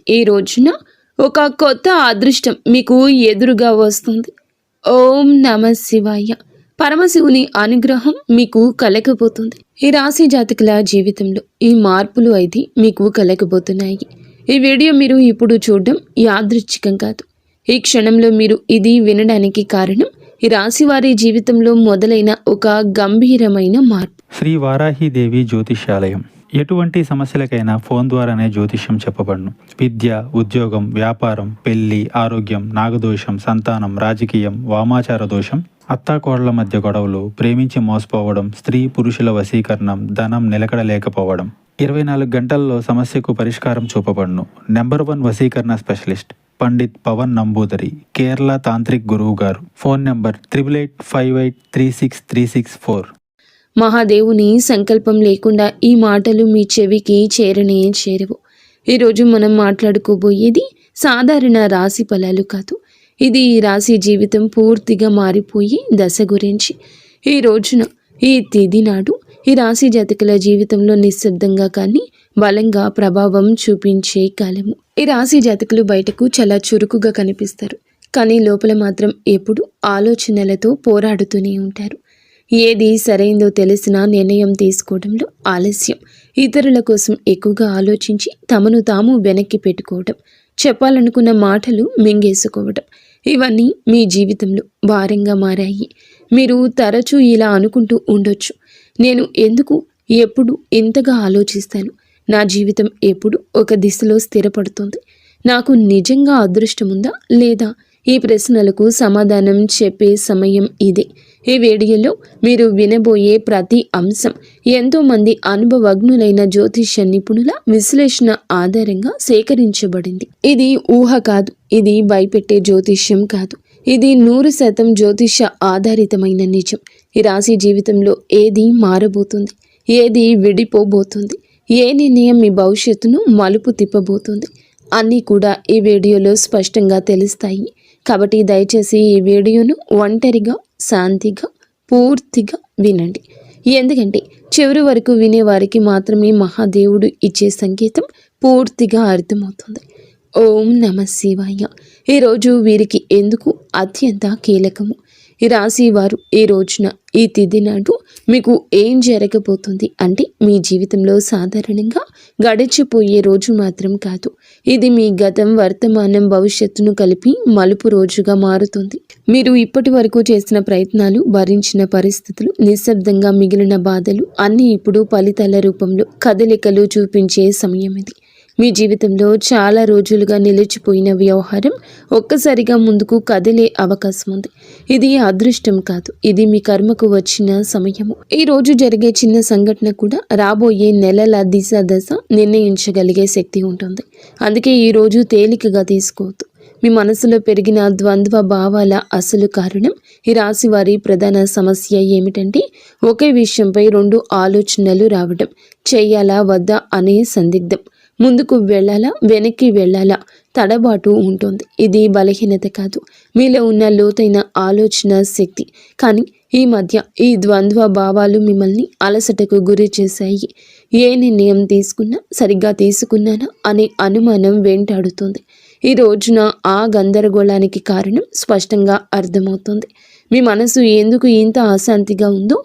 ఈ రోజున ఒక కొత్త అదృష్టం మీకు ఎదురుగా వస్తుంది. ఓం నమ శివాయ. పరమశివుని అనుగ్రహం మీకు కలగబోతుంది. ఈ రాశి జాతకుల జీవితంలో ఈ మార్పులు అయితే మీకు కలగబోతున్నాయి. ఈ వీడియో మీరు ఇప్పుడు చూడడం యాదృచ్ఛికం కాదు. ఈ క్షణంలో మీరు ఇది వినడానికి కారణం ఈ రాశి వారి జీవితంలో మొదలైన ఒక గంభీరమైన మార్పు. శ్రీ వారాహిదేవి జ్యోతిష్యాలయం. ఎటువంటి సమస్యలకైనా ఫోన్ ద్వారానే జ్యోతిష్యం చెప్పబడును. విద్య, ఉద్యోగం, వ్యాపారం, పెళ్లి, ఆరోగ్యం, నాగదోషం, సంతానం, రాజకీయం, వామాచార దోషం, అత్తాకోడళ్ల మధ్య గొడవలు, ప్రేమించి మోసపోవడం, స్త్రీ పురుషుల వశీకరణం, ధనం నిలకడలేకపోవడం, 24 గంటల్లో సమస్యకు పరిష్కారం చూపబడును. నెంబర్ 1 వశీకరణ స్పెషలిస్ట్ పండిత్ పవన్ నంబూదరి, కేరళ తాంత్రిక్ గురువు గారు. Phone number 8858363634. మహాదేవుని సంకల్పం లేకుండా ఈ మాటలు మీ చెవికి చేరనే చేరవు. ఈరోజు మనం మాట్లాడుకోబోయేది సాధారణ రాశి ఫలాలు కాదు. ఇది ఈ రాశి జీవితం పూర్తిగా మారిపోయి దశ గురించి. ఈ రోజున ఈ తిథి నాడు ఈ రాశి జాతకుల జీవితంలో నిశ్శబ్దంగా కానీ బలంగా ప్రభావం చూపించే కాలము. ఈ రాశి జాతకులు బయటకు చాలా చురుకుగా కనిపిస్తారు, కానీ లోపల మాత్రం ఎప్పుడు ఆలోచనలతో పోరాడుతూనే ఉంటారు. ఏది సరైందో తెలిసినా నిర్ణయం తీసుకోవడంలో ఆలస్యం, ఇతరుల కోసం ఎక్కువగా ఆలోచించి తమను తాము వెనక్కి పెట్టుకోవడం, చెప్పాలనుకున్న మాటలు మింగేసుకోవడం, ఇవన్నీ మీ జీవితంలో భారంగా మారాయి. మీరు తరచూ ఇలా అనుకుంటూ ఉండొచ్చు, నేను ఎందుకు ఎప్పుడు ఇంతగా ఆలోచిస్తాను, నా జీవితం ఎప్పుడు ఒక దిశలో స్థిరపడుతుంది, నాకు నిజంగా అదృష్టం ఉందా లేదా? ఈ ప్రశ్నలకు సమాధానం చెప్పే సమయం ఇదే. ఈ వీడియోలో మీరు వినబోయే ప్రతి అంశం ఎంతోమంది అనుభవజ్ఞులైన జ్యోతిష్య నిపుణుల విశ్లేషణ ఆధారంగా సేకరించబడింది. ఇది ఊహ కాదు, ఇది భయపెట్టే జ్యోతిష్యం కాదు, ఇది 100% జ్యోతిష్య ఆధారితమైన నిజం. ఈ రాశి జీవితంలో ఏది మారబోతుంది, ఏది విడిపోబోతుంది, ఏ నిర్ణయం మీ భవిష్యత్తును మలుపు తిప్పబోతుంది అన్నీ కూడా ఈ వీడియోలో స్పష్టంగా తెలుస్తాయి. కాబట్టి దయచేసి ఈ వీడియోను ఒంటరిగా శాంతిగా పూర్తిగా వినండి. ఎందుకంటే చివరి వరకు వినేవారికి మాత్రమే మహాదేవుడు ఇచ్చే సంకేతం పూర్తిగా అర్థమవుతుంది. ఓం నమ శివాయ. ఈరోజు వీరికి ఎందుకు అత్యంత కీలకము. ఈ రాశి వారు ఈ రోజున ఈ తిథి నాడు మీకు ఏం జరగబోతుంది అంటే మీ జీవితంలో సాధారణంగా గడిచిపోయే రోజు మాత్రం కాదు, ఇది మీ గతం, వర్తమానం, భవిష్యత్తును కలిపి మలుపు రోజుగా మారుతుంది. మీరు ఇప్పటి వరకు చేసిన ప్రయత్నాలు, భరించిన పరిస్థితులు, నిశ్శబ్దంగా మిగిలిన బాధలు అన్నీ ఇప్పుడు ఫలితాల రూపంలో కదలికలు చూపించే సమయం ఇది. మీ జీవితంలో చాలా రోజులుగా నిలిచిపోయిన వ్యవహారం ఒక్కసారిగా ముందుకు కదిలే అవకాశం ఉంది. ఇది అదృష్టం కాదు, ఇది మీ కర్మకు వచ్చిన సమయము. ఈ రోజు జరిగే చిన్న సంఘటన కూడా రాబోయే నెలల దిశ దశ నిర్ణయించగలిగే శక్తి ఉంటుంది. అందుకే ఈ రోజు తేలికగా తీసుకోవద్దు. మీ మనసులో పెరిగిన ద్వంద్వ భావాల అసలు కారణం ఈ రాశి వారి ప్రధాన సమస్య ఏమిటంటే ఒకే విషయంపై 2 ఆలోచనలు రావడం, చెయ్యాలా వద్దా అనే సందిగ్ధం, ముందుకు వెళ్ళాలా వెనక్కి వెళ్ళాలా తడబాటు ఉంటుంది. ఇది బలహీనత కాదు, మీలో ఉన్న లోతైన ఆలోచన శక్తి. కానీ ఈ మధ్య ఈ ద్వంద్వ భావాలు మిమ్మల్ని అలసటకు గురి చేశాయి. ఏ నిర్ణయం తీసుకున్నా సరిగ్గా తీసుకున్నానా అనే అనుమానం వెంటాడుతుంది. ఈ రోజున ఆ గందరగోళానికి కారణం స్పష్టంగా అర్థమవుతుంది. మీ మనసు ఎందుకు ఇంత అశాంతిగా ఉందో,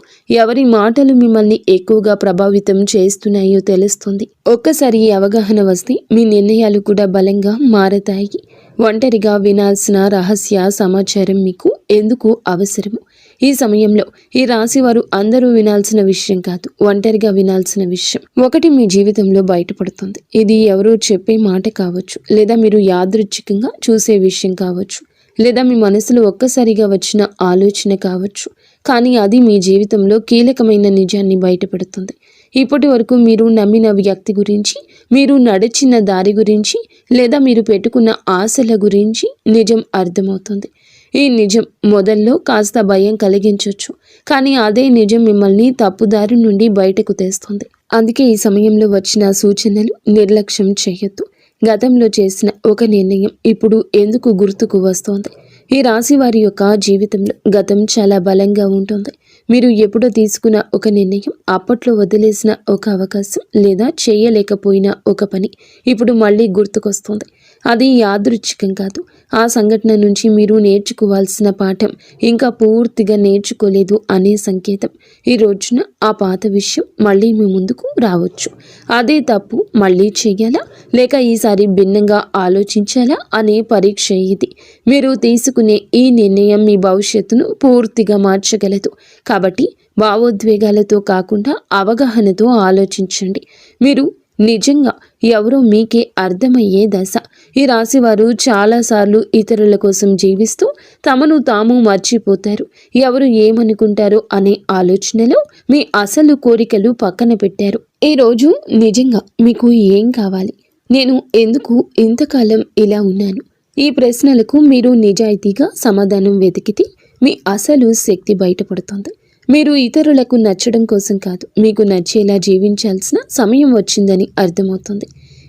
ఎవరి మాటలు మిమ్మల్ని ఎక్కువగా ప్రభావితం చేస్తున్నాయో తెలుస్తుంది. ఒక్కసారి ఈ అవగాహన వస్తే మీ నిర్ణయాలు కూడా బలంగా మారతాయి. ఒంటరిగా వినాల్సిన రహస్య సమాచారం మీకు ఎందుకు అవసరము. ఈ సమయంలో ఈ రాశి వారు అందరూ వినాల్సిన విషయం కాదు, ఒంటరిగా వినాల్సిన విషయం ఒకటి మీ జీవితంలో బయటపడుతుంది. ఇది ఎవరో చెప్పే మాట కావచ్చు, లేదా మీరు యాదృచ్ఛికంగా చూసే విషయం కావచ్చు, లేదా మీ మనసులో ఒక్కసారిగా వచ్చిన ఆలోచన కావచ్చు. కానీ అది మీ జీవితంలో కీలకమైన నిజాన్ని బయటపెడుతుంది. ఇప్పటి వరకు మీరు నమ్మిన వ్యక్తి గురించి, మీరు నడిచిన దారి గురించి, లేదా మీరు పెట్టుకున్న ఆశల గురించి నిజం అర్థమవుతుంది. ఈ నిజం మొదల్లో కాస్త భయం కలిగించవచ్చు, కానీ అదే నిజం మిమ్మల్ని తప్పుదారి నుండి బయటకు తెస్తుంది. అందుకే ఈ సమయంలో వచ్చిన సూచనలు నిర్లక్ష్యం చేయొద్దు. గతంలో చేసిన ఒక నిర్ణయం ఇప్పుడు ఎందుకు గుర్తుకు వస్తోంది. ఈ రాశి వారి యొక్క జీవితంలో గతం చాలా బలంగా ఉంటుంది. మీరు ఎప్పుడో తీసుకున్న ఒక నిర్ణయం, అప్పట్లో వదిలేసిన ఒక అవకాశం, లేదా చేయలేకపోయిన ఒక పని ఇప్పుడు మళ్ళీ గుర్తుకొస్తుంది. అది యాదృచ్ఛికం కాదు. ఆ సంఘటన నుంచి మీరు నేర్చుకోవాల్సిన పాఠం ఇంకా పూర్తిగా నేర్చుకోలేదు అనే సంకేతం. ఈ రోజున ఆ పాత విషయం మళ్ళీ మీ ముందుకు రావచ్చు. అదే తప్పు మళ్ళీ చెయ్యాలా, లేక ఈసారి భిన్నంగా ఆలోచించాలా అనే పరీక్ష ఇది. మీరు తీసుకునే ఈ నిర్ణయం మీ భవిష్యత్తును పూర్తిగా మార్చగలదు. కాబట్టి భావోద్వేగాలతో కాకుండా అవగాహనతో ఆలోచించండి. మీరు నిజంగా ఎవరో మీకే అర్థమయ్యే దశ. ఈ రాశివారు చాలాసార్లు ఇతరుల కోసం జీవిస్తూ తమను తాము మర్చిపోతారు. ఎవరు ఏమనుకుంటారో అనే ఆలోచనలో మీ అసలు కోరికలు పక్కన పెట్టారు. ఈరోజు నిజంగా మీకు ఏం కావాలి? నేను ఎందుకు ఇంతకాలం ఇలా ఉన్నాను? ఈ ప్రశ్నలకు మీరు నిజాయితీగా సమాధానం వెతికితే మీ అసలు శక్తి బయటపడుతుంది. మీరు ఇతరులకు నచ్చడం కోసం కాదు, మీకు నచ్చేలా జీవించాల్సిన సమయం వచ్చిందని అర్థమవుతుంది.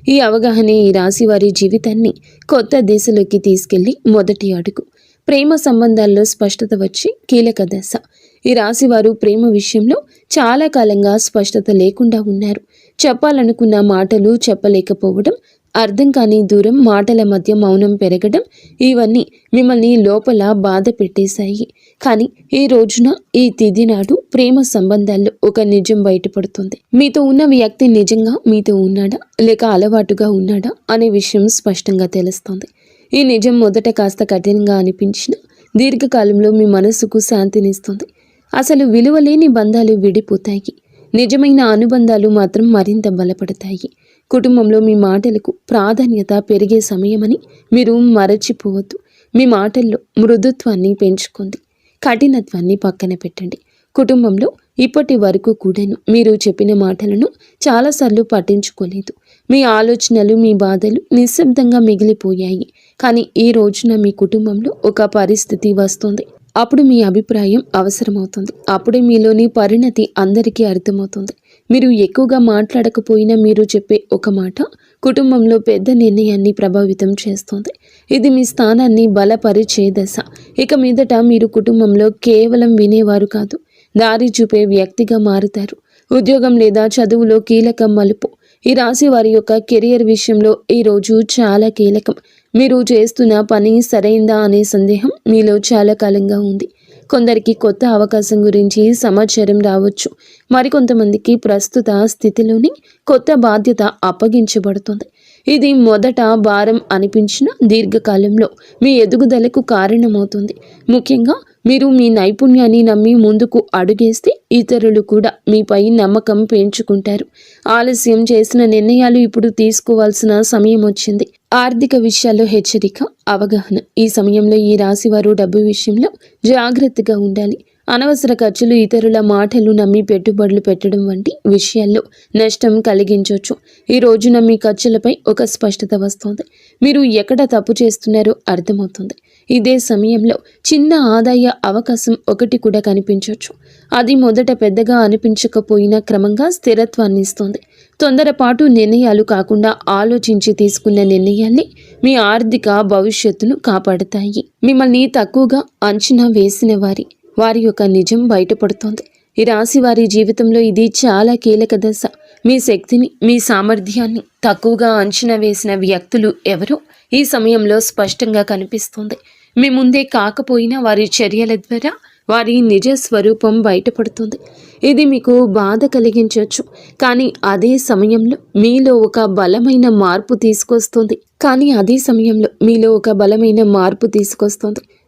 ఈ అవగాహనే ఈ రాశి వారి జీవితాన్ని కొత్త దిశలోకి తీసుకెళ్లి మొదటి అడుగు. ప్రేమ సంబంధాల్లో స్పష్టత వచ్చి కీలక దశ. ఈ రాశి వారు ప్రేమ విషయంలో చాలా కాలంగా స్పష్టత లేకుండా ఉన్నారు. చెప్పాలనుకున్న మాటలు చెప్పలేకపోవడం, అర్థం కాని దూరం, మాటల మధ్య మౌనం పెరగడం, ఇవన్నీ మిమ్మల్ని లోపల బాధ పెట్టేశాయి. కానీ ఈ రోజున, ఈ తిథి నాడు ప్రేమ సంబంధాల్లో ఒక నిజం బయటపడుతుంది. మీతో ఉన్న వ్యక్తి నిజంగా మీతో ఉన్నాడా, లేక అలవాటుగా ఉన్నాడా అనే విషయం స్పష్టంగా తెలుస్తుంది. ఈ నిజం మొదట కాస్త కఠినంగా అనిపించిన దీర్ఘకాలంలో మీ మనసుకు శాంతినిస్తుంది. అసలు విలువలేని బంధాలు విడిపోతాయి. నిజమైన అనుబంధాలు మాత్రం మరింత బలపడతాయి. కుటుంబంలో మీ మాటలకు ప్రాధాన్యత పెరిగే సమయమని మీరు మరచిపోవద్దు. మీ మాటల్లో మృదుత్వాన్ని పెంచుకోండి, కఠినత్వాన్ని పక్కన పెట్టండి. కుటుంబంలో ఇప్పటి వరకు కూడాను మీరు చెప్పిన మాటలను చాలాసార్లు పట్టించుకోలేదు. మీ ఆలోచనలు, మీ బాధలు నిశ్శబ్దంగా మిగిలిపోయాయి. కానీ ఈ రోజున మీ కుటుంబంలో ఒక పరిస్థితి వస్తుంది. అప్పుడు మీ అభిప్రాయం అవసరమవుతుంది. అప్పుడే మీలోని పరిణతి అందరికీ అర్థమవుతుంది. మీరు ఎక్కువగా మాట్లాడకపోయినా మీరు చెప్పే ఒక మాట కుటుంబంలో పెద్ద నిర్ణయాన్ని ప్రభావితం చేస్తుంది. ఇది మీ స్థానాన్ని బలపరిచే దశ. ఇక మీదట మీరు కుటుంబంలో కేవలం వినేవారు కాదు, దారి చూపే వ్యక్తిగా మారుతారు. ఉద్యోగం లేదా చదువులో కీలక మలుపు. ఈ రాశి వారి యొక్క కెరియర్ విషయంలో ఈ రోజు చాలా కీలకం. మీరు చేస్తున్న పని సరైందా అనే సందేహం మీలో చాలా కాలంగా ఉంది. కొందరికి కొత్త అవకాశం గురించి సమాచారం రావచ్చు. మరికొంతమందికి ప్రస్తుత స్థితిలోని కొత్త బాధ్యత అప్పగించబడుతుంది. ఇది మొదట భారం అనిపించిన దీర్ఘకాలంలో మీ ఎదుగుదలకు కారణమవుతుంది. ముఖ్యంగా మీరు మీ నైపుణ్యాన్ని నమ్మి ముందుకు అడుగేస్తే ఇతరులు కూడా మీపై నమ్మకం పెంచుకుంటారు. ఆలస్యం చేసిన నిర్ణయాలు ఇప్పుడు తీసుకోవాల్సిన సమయం వచ్చింది. ఆర్థిక విషయాల్లో హెచ్చరిక, అవగాహన. ఈ సమయంలో ఈ రాశివారు డబ్బు విషయంలో జాగ్రత్తగా ఉండాలి. అనవసర ఖర్చులు, ఇతరుల మాటలు నమ్మి పెట్టుబడులు పెట్టడం వంటి విషయాల్లో నష్టం కలిగించవచ్చు. ఈ రోజున మీ ఖర్చులపై ఒక స్పష్టత వస్తుంది. మీరు ఎక్కడ తప్పు చేస్తున్నారో అర్థమవుతుంది. ఇదే సమయంలో చిన్న ఆదాయ అవకాశం ఒకటి కూడా కనిపించవచ్చు. అది మొదట పెద్దగా అనిపించకపోయినా క్రమంగా స్థిరత్వాన్ని ఇస్తుంది. తొందరపాటు నిర్ణయాలు కాకుండా ఆలోచించి తీసుకున్న నిర్ణయాల్ని మీ ఆర్థిక భవిష్యత్తును కాపాడతాయి. మిమ్మల్ని తక్కువగా అంచనా వేసిన వారి యొక్క నిజం బయటపడుతోంది. ఈ రాశి వారి జీవితంలో ఇది చాలా కీలక దశ. మీ శక్తిని, మీ సామర్థ్యాన్ని తక్కువగా అంచనా వేసిన వ్యక్తులు ఎవరో ఈ సమయంలో స్పష్టంగా కనిపిస్తుంది. మీ ముందే కాకపోయినా వారి చర్యల ద్వారా వారి నిజ స్వరూపం బయటపడుతుంది. ఇది మీకు బాధ కలిగించవచ్చు, కానీ అదే సమయంలో మీలో ఒక బలమైన మార్పు తీసుకొస్తుంది.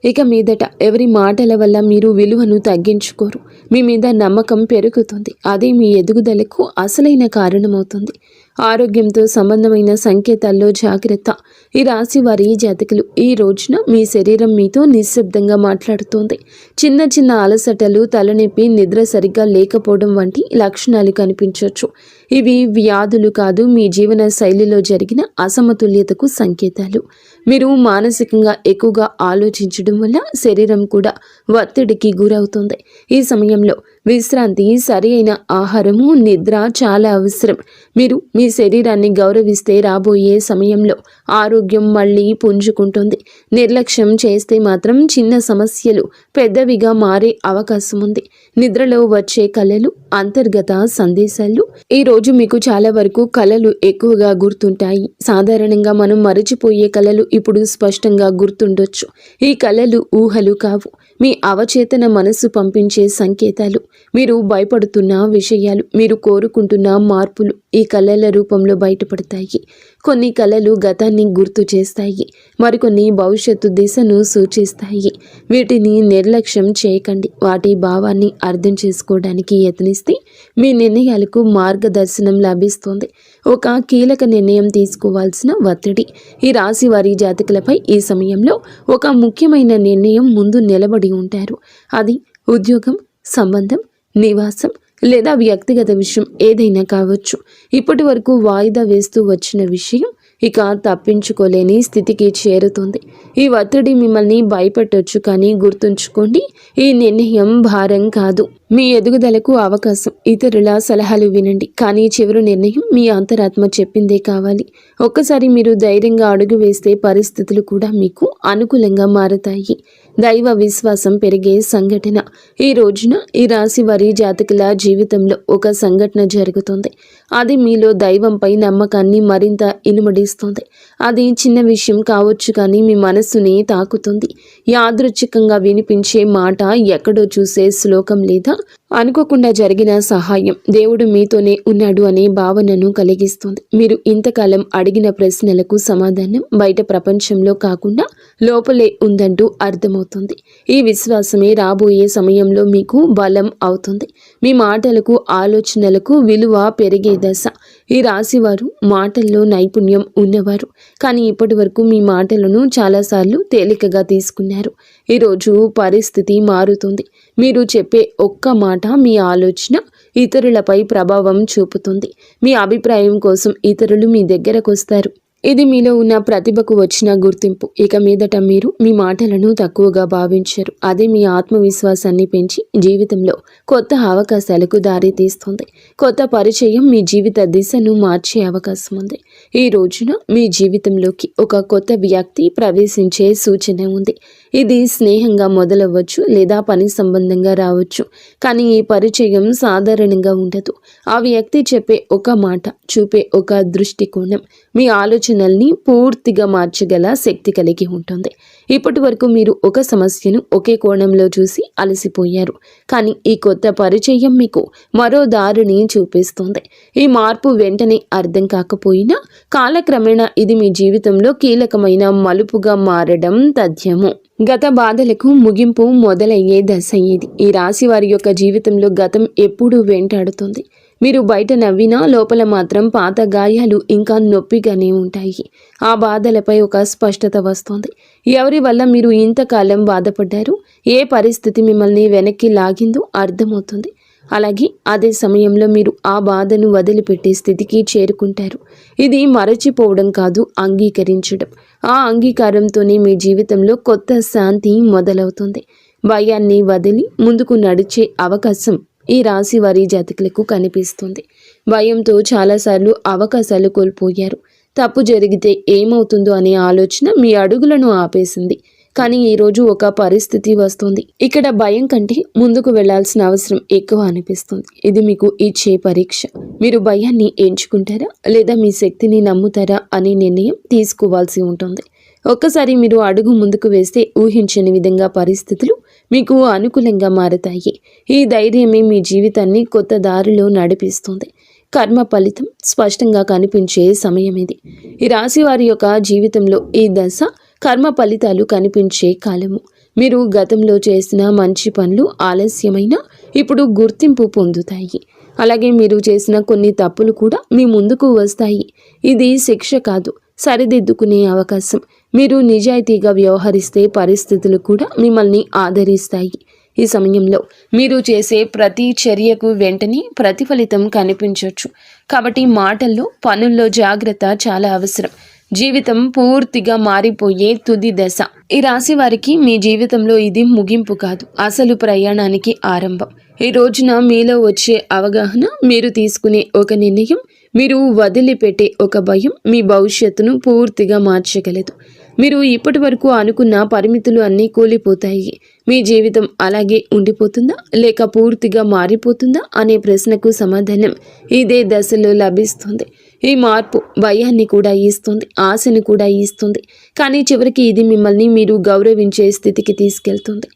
ఇక మీదట ఎవరి మాటల వల్ల మీరు విలువను తగ్గించుకోరు. మీ మీద నమ్మకం పెరుగుతుంది. అదే మీ ఎదుగుదలకు అసలైన కారణమవుతుంది. ఆరోగ్యంతో సంబంధమైన సంకేతాల్లో జాగ్రత్త. ఈ రాశి వారి జాతకులు ఈ రోజున మీ శరీరం మీతో నిశ్శబ్దంగా మాట్లాడుతోంది. చిన్న చిన్న అలసటలు, తలనొప్పి, నిద్ర సరిగ్గా లేకపోవడం వంటి లక్షణాలు కనిపించవచ్చు. ఇవి వ్యాధులు కాదు, మీ జీవన శైలిలో జరిగిన అసమతుల్యతకు సంకేతాలు. మీరు మానసికంగా ఎక్కువగా ఆలోచించడం వల్ల శరీరం కూడా ఒత్తిడికి గురవుతుంది. ఈ సమయంలో విశ్రాంతి, సరి అయిన ఆహారము, నిద్ర చాలా అవసరం. మీరు మీ శరీరాన్ని గౌరవిస్తే రాబోయే సమయంలో ఆరోగ్యం మళ్ళీ పుంజుకుంటుంది. నిర్లక్ష్యం చేస్తే మాత్రం చిన్న సమస్యలు పెద్దవిగా మారే అవకాశం ఉంది. నిద్రలో వచ్చే కలలు, అంతర్గత సందేశాలు. ఈ రోజు మీకు చాలా వరకు కలలు ఎక్కువగా గుర్తుంటాయి. సాధారణంగా మనం మరచిపోయే కలలు ఇప్పుడు స్పష్టంగా గుర్తుండొచ్చు. ఈ కలలు ఊహలు కావు, మీ అవచేతన మనసు పంపించే సంకేతాలు. మీరు భయపడుతున్న విషయాలు, మీరు కోరుకుంటున్న మార్పులు ఈ కలల రూపంలో బయటపడతాయి. కొన్ని కలలు గతాన్ని గుర్తు చేస్తాయి, మరికొన్ని భవిష్యత్తు దిశను సూచిస్తాయి. వీటిని నిర్లక్ష్యం చేయకండి. వాటి భావాన్ని అర్థం చేసుకోవడానికి యత్నిస్తే మీ నిర్ణయాలకు మార్గదర్శనం లభిస్తుంది. ఒక కీలక నిర్ణయం తీసుకోవాల్సిన ఒత్తిడి. ఈ రాశి వారి జాతకులపై ఈ సమయంలో ఒక ముఖ్యమైన నిర్ణయం ముందు నిలబడి ఉంటారు. అది ఉద్యోగం, సంబంధం, నివాసం లేదా వ్యక్తిగత విషయం ఏదైనా కావచ్చు. ఇప్పటి వరకు వాయిదా వేస్తూ వచ్చిన విషయం ఇక తప్పించుకోలేని స్థితికి చేరుతుంది. ఈ ఒత్తిడి మిమ్మల్ని భయపెట్టొచ్చు, కానీ గుర్తుంచుకోండి, ఈ నిర్ణయం భారం కాదు, మీ ఎదుగుదలకు అవకాశం. ఇతరుల సలహాలు వినండి, కానీ చివరి నిర్ణయం మీ అంతరాత్మ చెప్పిందే కావాలి. ఒక్కసారి మీరు ధైర్యంగా అడుగు వేస్తే పరిస్థితులు కూడా మీకు అనుకూలంగా మారతాయి. దైవ విశ్వాసం పెరిగే సంఘటన. ఈ రోజున ఈ రాశి వారి జాతకుల జీవితంలో ఒక సంఘటన జరుగుతుంది. అది మీలో దైవంపై నమ్మకాన్ని మరింత ఇనుమడిస్తుంది. అది చిన్న విషయం కావచ్చు, కానీ మీ మనస్సుని తాకుతుంది. యాదృచ్ఛికంగా వినిపించే మాట, ఎక్కడో చూసే శ్లోకం లేదా అనుకోకుండా జరిగిన సహాయం దేవుడు మీతోనే ఉన్నాడు అనే భావనను కలిగిస్తుంది. మీరు ఇంతకాలం అడిగిన ప్రశ్నలకు సమాధానం బయట ప్రపంచంలో కాకుండా లోపలే ఉందంటూ అర్థమవుతుంది. ఈ విశ్వాసమే రాబోయే సమయంలో మీకు బలం అవుతుంది. మీ మాటలకు, ఆలోచనలకు విలువ పెరిగే దశ. ఈ రాశివారు మాటల్లో నైపుణ్యం ఉన్నవారు, కానీ ఇప్పటి వరకు మీ మాటలను చాలాసార్లు తేలికగా తీసుకున్నారు. ఈరోజు పరిస్థితి మారుతుంది. మీరు చెప్పే ఒక్క మాట, మీ ఆలోచన ఇతరులపై ప్రభావం చూపుతుంది. మీ అభిప్రాయం కోసం ఇతరులు మీ దగ్గరకు వస్తారు. ఇది మీలో ఉన్న ప్రతిభకు వచ్చిన గుర్తింపు. ఇక మీదట మీరు మీ మాటలను తక్కువగా భావించరు. అదే మీ ఆత్మవిశ్వాసాన్ని పెంచి జీవితంలో కొత్త అవకాశాలకు దారి తీస్తుంది. కొత్త పరిచయం మీ జీవిత దిశను మార్చే అవకాశం ఉంది. ఈ రోజున మీ జీవితంలోకి ఒక కొత్త వ్యక్తి ప్రవేశించే సూచన ఉంది. ఇది స్నేహంగా మొదలవ్వచ్చు లేదా పని సంబంధంగా రావచ్చు, కానీ ఈ పరిచయం సాధారణంగా ఉండదు. ఆ వ్యక్తి చెప్పే ఒక మాట, చూపే ఒక దృష్టికోణం మీ ఆలోచనల్ని పూర్తిగా మార్చగల శక్తి కలిగి ఉంటుంది. ఇప్పటి వరకు మీరు ఒక సమస్యను ఒకే కోణంలో చూసి అలసిపోయారు, కానీ ఈ కొత్త పరిచయం మీకు మరో దారిని చూపిస్తుంది. ఈ మార్పు వెంటనే అర్థం కాకపోయినా కాలక్రమేణా ఇది మీ జీవితంలో కీలకమైన మలుపుగా మారడం తథ్యము. గత బాధలకు ముగింపు మొదలయ్యే దశ ఇది. ఈ రాశి వారి యొక్క జీవితంలో గతం ఎప్పుడూ వెంటాడుతుంది. మీరు బయట నవ్వినా లోపల మాత్రం పాత గాయాలు ఇంకా నొప్పిగానే ఉంటాయి. ఆ బాధలపై ఒక స్పష్టత వస్తుంది. ఎవరి వల్ల మీరు ఇంతకాలం బాధపడ్డారు, ఏ పరిస్థితి మిమ్మల్ని వెనక్కి లాగిందో అర్థమవుతుంది. అలాగే అదే సమయంలో మీరు ఆ బాధను వదిలిపెట్టే స్థితికి చేరుకుంటారు. ఇది మరచిపోవడం కాదు, అంగీకరించడం. ఆ అంగీకారంతోనే మీ జీవితంలో కొత్త శాంతి మొదలవుతుంది. భయాన్ని వదిలి ముందుకు నడిచే అవకాశం ఈ రాశి వారి జాతకులకు కనిపిస్తుంది. భయంతో చాలాసార్లు అవకాశాలు కోల్పోయారు. తప్పు జరిగితే ఏమవుతుందో అనే ఆలోచన మీ అడుగులను ఆపేసింది. కానీ ఈరోజు ఒక పరిస్థితి వస్తుంది. ఇక్కడ భయం కంటే ముందుకు వెళ్లాల్సిన అవసరం ఎక్కువ అనిపిస్తుంది. ఇది మీకు ఇచ్చే పరీక్ష. మీరు భయాన్ని ఎంచుకుంటారా లేదా మీ శక్తిని నమ్ముతారా అనే నిర్ణయం తీసుకోవాల్సి ఉంటుంది. ఒక్కసారి మీరు అడుగు ముందుకు వేస్తే ఊహించని విధంగా పరిస్థితులు మీకు అనుకూలంగా మారతాయి. ఈ ధైర్యమే మీ జీవితాన్ని కొత్త దారిలో నడిపిస్తుంది. కర్మ ఫలితం స్పష్టంగా కనిపించే సమయం ఇది. ఈ రాశి వారి యొక్క జీవితంలో ఈ దశ కర్మ ఫలితాలు కనిపించే కాలము. మీరు గతంలో చేసిన మంచి పనులు ఆలస్యమైన ఇప్పుడు గుర్తింపు పొందుతాయి. అలాగే మీరు చేసిన కొన్ని తప్పులు కూడా మీ ముందుకు వస్తాయి. ఇది శిక్ష కాదు, సరిదిద్దుకునే అవకాశం. మీరు నిజాయితీగా వ్యవహరిస్తే పరిస్థితులు కూడా మిమ్మల్ని ఆదరిస్తాయి. ఈ సమయంలో మీరు చేసే ప్రతి చర్యకు వెంటనే ప్రతిఫలితం కనిపించవచ్చు. కాబట్టి మాటల్లో, పనుల్లో జాగ్రత్త చాలా అవసరం. జీవితం పూర్తిగా మారిపోయే తుది దశ. ఈ రాశి వారికి మీ జీవితంలో ఇది ముగింపు కాదు, అసలు ప్రయాణానికి ఆరంభం. ఈ రోజున మీలో వచ్చే అవగాహన, మీరు తీసుకునే ఒక నిర్ణయం, మీరు వదిలిపెట్టే ఒక భయం మీ భవిష్యత్తును పూర్తిగా మార్చగలదు. మీరు ఇప్పటి వరకు అనుకున్న పరిమితులు అన్నీ కూలిపోతాయి. మీ జీవితం అలాగే ఉండిపోతుందా లేక పూర్తిగా మారిపోతుందా అనే ప్రశ్నకు సమాధానం ఇదే దశలో లభిస్తుంది. ఈ మార్పు భయాన్ని కూడా ఇస్తుంది, ఆశను కూడా ఇస్తుంది. కానీ చివరికి ఇది మిమ్మల్ని మీరు గౌరవించే స్థితికి తీసుకెళ్తుంది.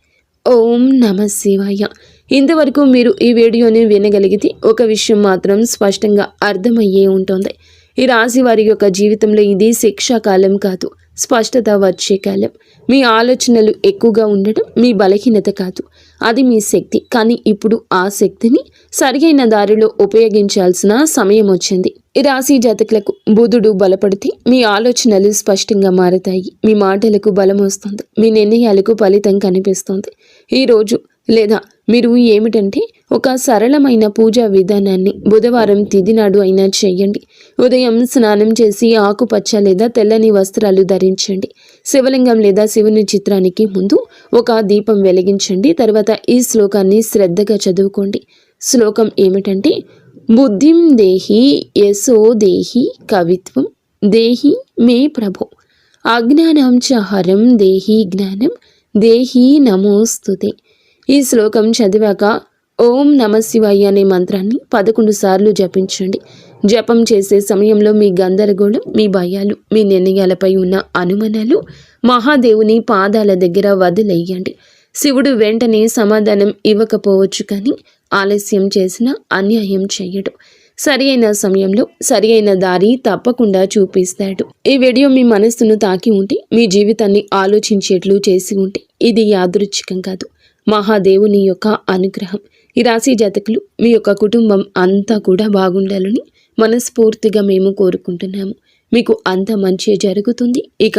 ఓం నమ శివాయ. ఇంతవరకు మీరు ఈ వీడియోని వినగలిగితే ఒక విషయం మాత్రం స్పష్టంగా అర్థమయ్యే ఉంటుంది. ఈ రాశి వారి యొక్క జీవితంలో ఇది శిక్షాకాలం కాదు, స్పష్టత వచ్చే కాలం. మీ ఆలోచనలు ఎక్కువగా ఉండడం మీ బలహీనత కాదు, అది మీ శక్తి. కానీ ఇప్పుడు ఆ శక్తిని సరియైన దారిలో ఉపయోగించాల్సిన సమయం వచ్చింది. ఈ రాశి జాతకులకు బుధుడు బలపడితే మీ ఆలోచనలు స్పష్టంగా మారతాయి, మీ మాటలకు బలం వస్తుంది, మీ నిర్ణయాలకు ఫలితం కనిపిస్తుంది. ఈరోజు లేదా మీరు ఏమిటంటే ఒక సరళమైన పూజా విధానాన్ని బుధవారం తిథి నాడు అయినా చేయండి. ఉదయం స్నానం చేసి ఆకుపచ్చ లేదా తెల్లని వస్త్రాలు ధరించండి. శివలింగం లేదా శివుని చిత్రానికి ముందు ఒక దీపం వెలిగించండి. తర్వాత ఈ శ్లోకాన్ని శ్రద్ధగా చదువుకోండి. శ్లోకం ఏమిటంటే, బుద్ధిం దేహి యశో దేహి కవిత్వం దేహి మే ప్రభో అజ్ఞానం చ హరం దేహి జ్ఞానం దేహి నమోస్తుతే. ఈ శ్లోకం చదివాక ఓం నమ శివాయ అనే మంత్రాన్ని 11 సార్లు జపించండి. జపం చేసే సమయంలో మీ గందరగోళం, మీ భయాలు, మీ నిర్ణయాలపై ఉన్న అనుమానాలు మహాదేవుని పాదాల దగ్గర వదిలేయండి. శివుడు వెంటనే సమాధానం ఇవ్వకపోవచ్చు, కానీ ఆలస్యం చేసినా అన్యాయం చేయడు. సరి అయిన సమయంలో సరి అయిన దారి తప్పకుండా చూపిస్తాడు. ఈ వీడియో మీ మనస్సును తాకి ఉంటే, మీ జీవితాన్ని ఆలోచించేట్లు చేసి ఉంటే, ఇది యాదృచ్ఛికం కాదు, మహాదేవుని యొక్క అనుగ్రహం. ఈ రాశి జాతకులు మీ యొక్క కుటుంబం అంతా కూడా బాగుండాలని మనస్ఫూర్తిగా మేము కోరుకుంటున్నాము. మీకు అంత మంచి జరుగుతుంది. ఇక